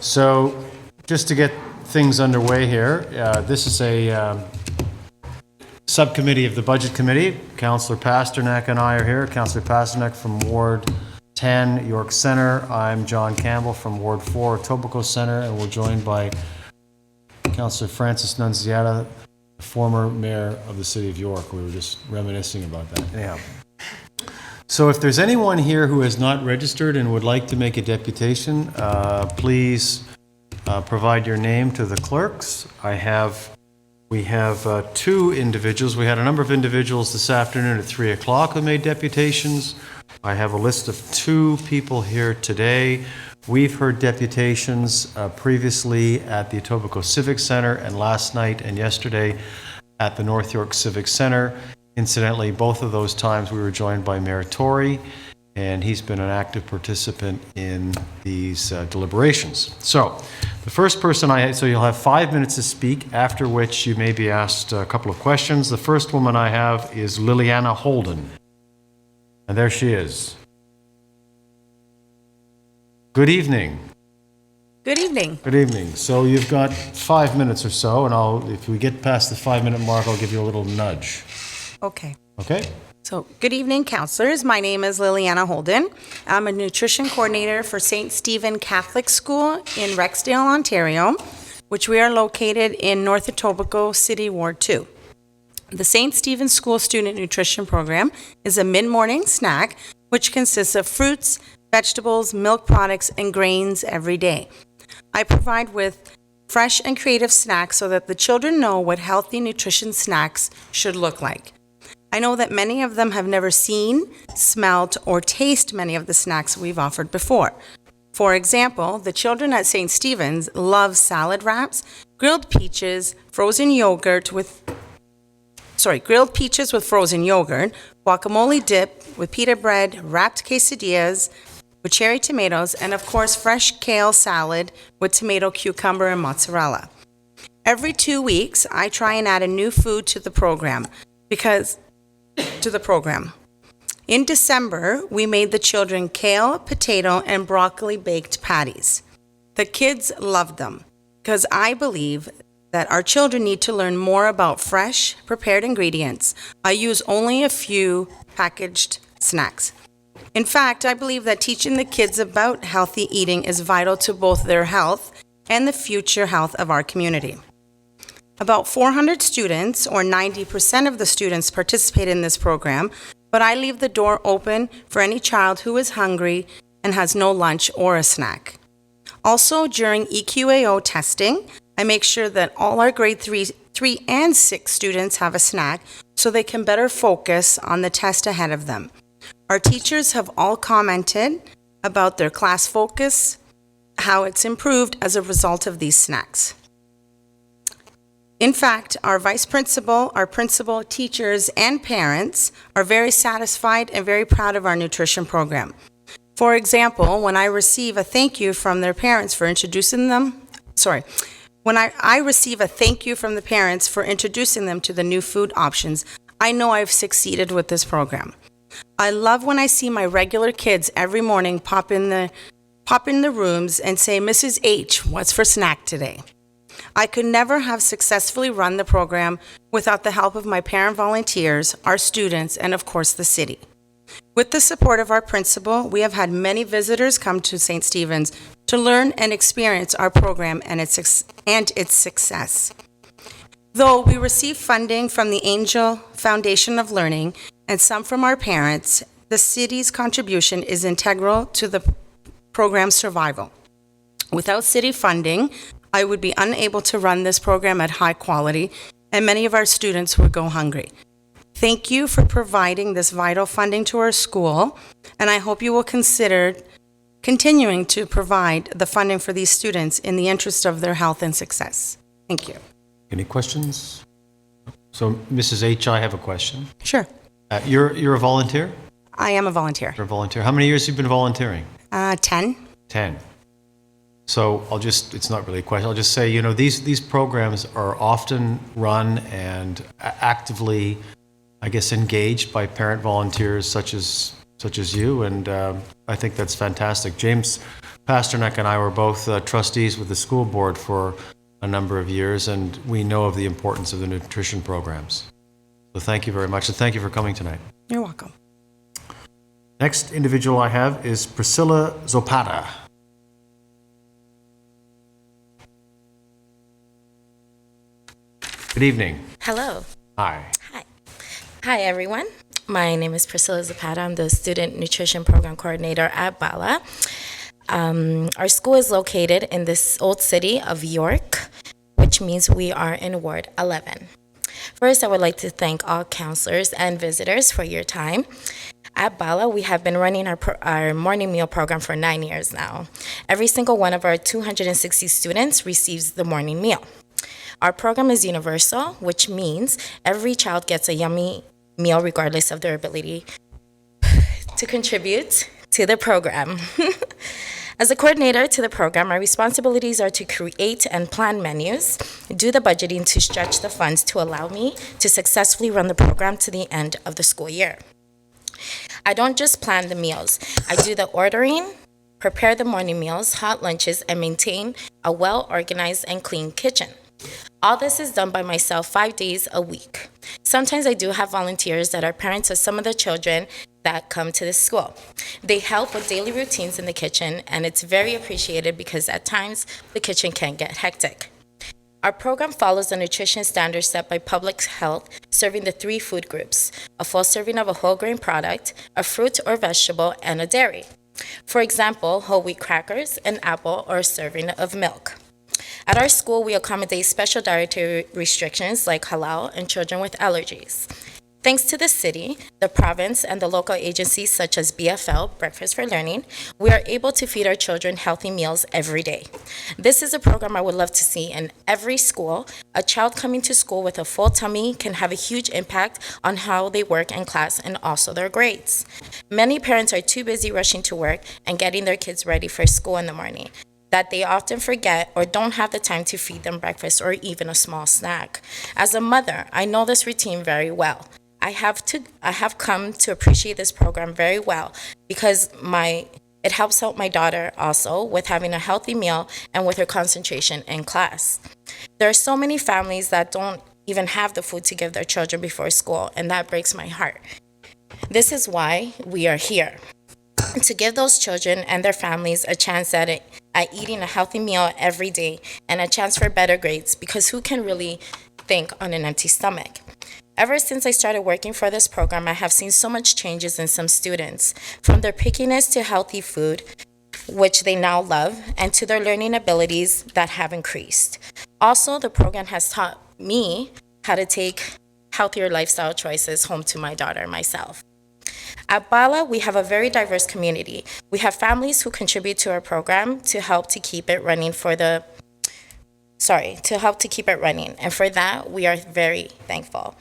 So just to get things underway here, this is a subcommittee of the Budget Committee. Councillor Pasternak and I are here. Councillor Pasternak from Ward 10, York Centre. I'm John Campbell from Ward 4, Etobicoke Centre, and we're joined by Councillor Francis Nunziata, the former mayor of the city of York. We were just reminiscing about that. Anyhow. So if there's anyone here who has not registered and would like to make a deputation, please provide your name to the clerks. We have two individuals. We had a number of individuals this afternoon at 3 o'clock who made deputations. I have a list of two people here today. We've heard deputations previously at the Etobicoke Civic Centre and last night and yesterday at the North York Civic Centre. Incidentally, both of those times we were joined by Mayor Tory, and he's been an active participant in these deliberations. So, the first person so you'll have 5 minutes to speak, after which you may be asked a couple of questions. The first woman I have is Liliana Holden. And there she is. Good evening. Good evening. Good evening. So you've got 5 minutes or so, and if we get past the 5 minute mark, I'll give you a little nudge. Okay. Okay? So, good evening, councillors. My name is Liliana Holden. I'm a nutrition coordinator for St. Stephen Catholic School in Rexdale, Ontario, which we are located in North Etobicoke City, Ward 2. The St. Stephen School Student Nutrition Program is a mid-morning snack which consists of fruits, vegetables, milk products, and grains every day. I provide with fresh and creative snacks so that the children know what healthy nutrition snacks should look like. I know that many of them have never seen, smelt, or tasted many of the snacks we've offered before. For example, the children at St. Stephen's love salad wraps, grilled peaches with frozen yogurt, guacamole dip with pita bread, wrapped quesadillas with cherry tomatoes, and of course fresh kale salad with tomato, cucumber, and mozzarella. Every 2 weeks, I try and add a new food to the program. In December, we made the children kale, potato, and broccoli baked patties. The kids loved them because I believe that our children need to learn more about fresh, prepared ingredients. I use only a few packaged snacks. In fact, I believe that teaching the kids about healthy eating is vital to both their health and the future health of our community. About 400 students, or 90% of the students, participate in this program, but I leave the door open for any child who is hungry and has no lunch or a snack. Also, during EQAO testing, I make sure that all our grade 3 and 6 students have a snack so they can better focus on the test ahead of them. Our teachers have all commented about their class focus, how it's improved as a result of these snacks. In fact, our vice principal, our principal, teachers, and parents are very satisfied and very proud of our nutrition program. For example, when I receive a thank you from their parents for introducing them, when I receive a thank you from the parents for introducing them to the new food options, I know I've succeeded with this program. I love when I see my regular kids every morning pop in the rooms and say, "Mrs. H, what's for snack today?" I could never have successfully run the program without the help of my parent volunteers, our students, and of course the city. With the support of our principal, we have had many visitors come to St. Stephen's to learn and experience our program and its success. Though we receive funding from the Angel Foundation of Learning and some from our parents, the city's contribution is integral to the program's survival. Without city funding, I would be unable to run this program at high quality, and many of our students would go hungry. Thank you for providing this vital funding to our school, and I hope you will consider continuing to provide the funding for these students in the interest of their health and success. Thank you. Any questions? So, Mrs. H, I have a question. Sure. You're a volunteer? I am a volunteer. You're a volunteer. How many years have you been volunteering? 10. 10. So it's not really a question. I'll just say, these programs are often run and actively, I guess, engaged by parent volunteers such as you, and I think that's fantastic. James Pasternak and I were both trustees with the school board for a number of years, and we know of the importance of the nutrition programs. So thank you very much, and thank you for coming tonight. You're welcome. Next individual I have is Priscilla Zopata. Good evening. Hello. Hi. Hi, everyone. My name is Priscilla Zapata. I'm the Student Nutrition Program Coordinator at Bala. Our school is located in this old city of York, which means we are in Ward 11. First, I would like to thank all counselors and visitors for your time. At Bala, we have been running our morning meal program for 9 years now. Every single one of our 260 students receives the morning meal. Our program is universal, which means every child gets a yummy meal regardless of their ability to contribute to the program. As a coordinator to the program, my responsibilities are to create and plan menus, do the budgeting to stretch the funds to allow me to successfully run the program to the end of the school year. I don't just plan the meals. I do the ordering, prepare the morning meals, hot lunches, and maintain a well-organized and clean kitchen. All this is done by myself 5 days a week. Sometimes I do have volunteers that are parents of some of the children that come to the school. They help with daily routines in the kitchen, and it's very appreciated because at times the kitchen can get hectic. Our program follows the nutrition standards set by Public Health, serving the 3 food groups: a full serving of a whole grain product, a fruit or vegetable, and a dairy. For example, whole wheat crackers, an apple, or a serving of milk. At our school, we accommodate special dietary restrictions like halal and children with allergies. Thanks to the city, the province, and the local agencies such as BFL, Breakfast for Learning, we are able to feed our children healthy meals every day. This is a program I would love to see in every school. A child coming to school with a full tummy can have a huge impact on how they work in class and also their grades. Many parents are too busy rushing to work and getting their kids ready for school in the morning that they often forget or don't have the time to feed them breakfast or even a small snack. As a mother, I know this routine very well. I have come to appreciate this program very well because it helps out my daughter also with having a healthy meal and with her concentration in class. There are so many families that don't even have the food to give their children before school, and that breaks my heart. This is why we are here, to give those children and their families a chance at eating a healthy meal every day and a chance for better grades, because who can really think on an empty stomach? Ever since I started working for this program, I have seen so much changes in some students, from their pickiness to healthy food, which they now love, and to their learning abilities that have increased. Also, the program has taught me how to take healthier lifestyle choices home to my daughter and myself. At Bala, we have a very diverse community. We have families who contribute to our program to help to keep it running, and for that, we are very thankful.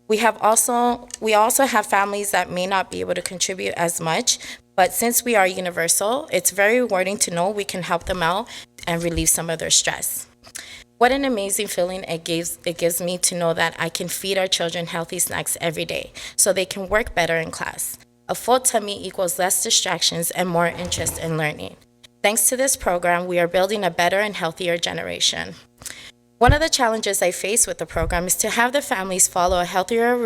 We also have families that may not be able to contribute as much, but since we are universal, it's very rewarding to know we can help them out and relieve some of their stress. What an amazing feeling it gives me to know that I can feed our children healthy snacks every day so they can work better in class. A full tummy equals less distractions and more interest in learning. Thanks to this program, we are building a better and healthier generation. One of the challenges I face with the program is to have the families follow a healthier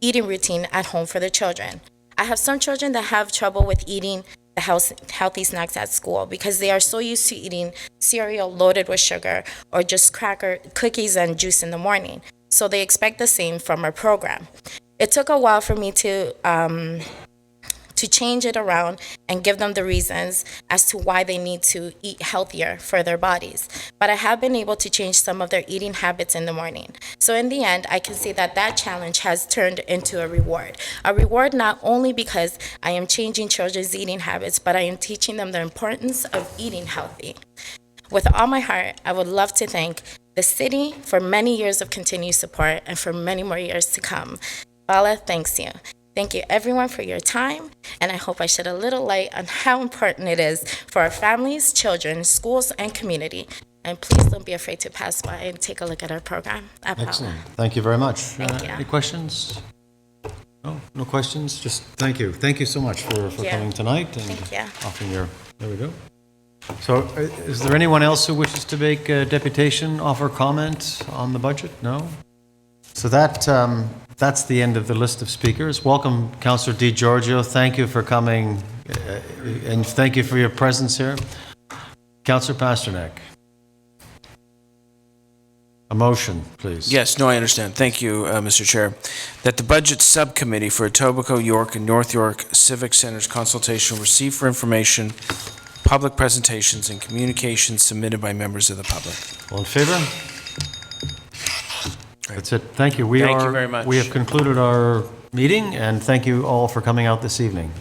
eating routine at home for their children. I have some children that have trouble with eating the healthy snacks at school because they are so used to eating cereal loaded with sugar or just cookies and juice in the morning. So they expect the same from our program. It took a while for me to change it around and give them the reasons as to why they need to eat healthier for their bodies. But I have been able to change some of their eating habits in the morning. So in the end, I can say that challenge has turned into a reward. A reward not only because I am changing children's eating habits, but I am teaching them the importance of eating healthy. With all my heart, I would love to thank the city for many years of continued support and for many more years to come. Bala thanks you. Thank you everyone for your time, and I hope I shed a little light on how important it is for our families, children, schools, and community. And please don't be afraid to pass by and take a look at our program at Bala. Excellent. Thank you very much. Thank you. Any questions? No questions? Just thank you. Thank you so much for you. coming tonight and Thank you. offering your There we go. So is there anyone else who wishes to make a deputation, offer comment on the budget? No? So that's the end of the list of speakers. Welcome, Councillor Di Giorgio. Thank you for coming, and thank you for your presence here. Councillor Pasternak. A motion, please. Yes, no, I understand. Thank you, Mr. Chair. That the Budget Subcommittee for Etobicoke, York, and North York Civic Centers consultation receive for information, public presentations, and communications submitted by members of the public. All in favor? That's it. Thank you. Thank you very much. We have concluded our meeting, and thank you all for coming out this evening.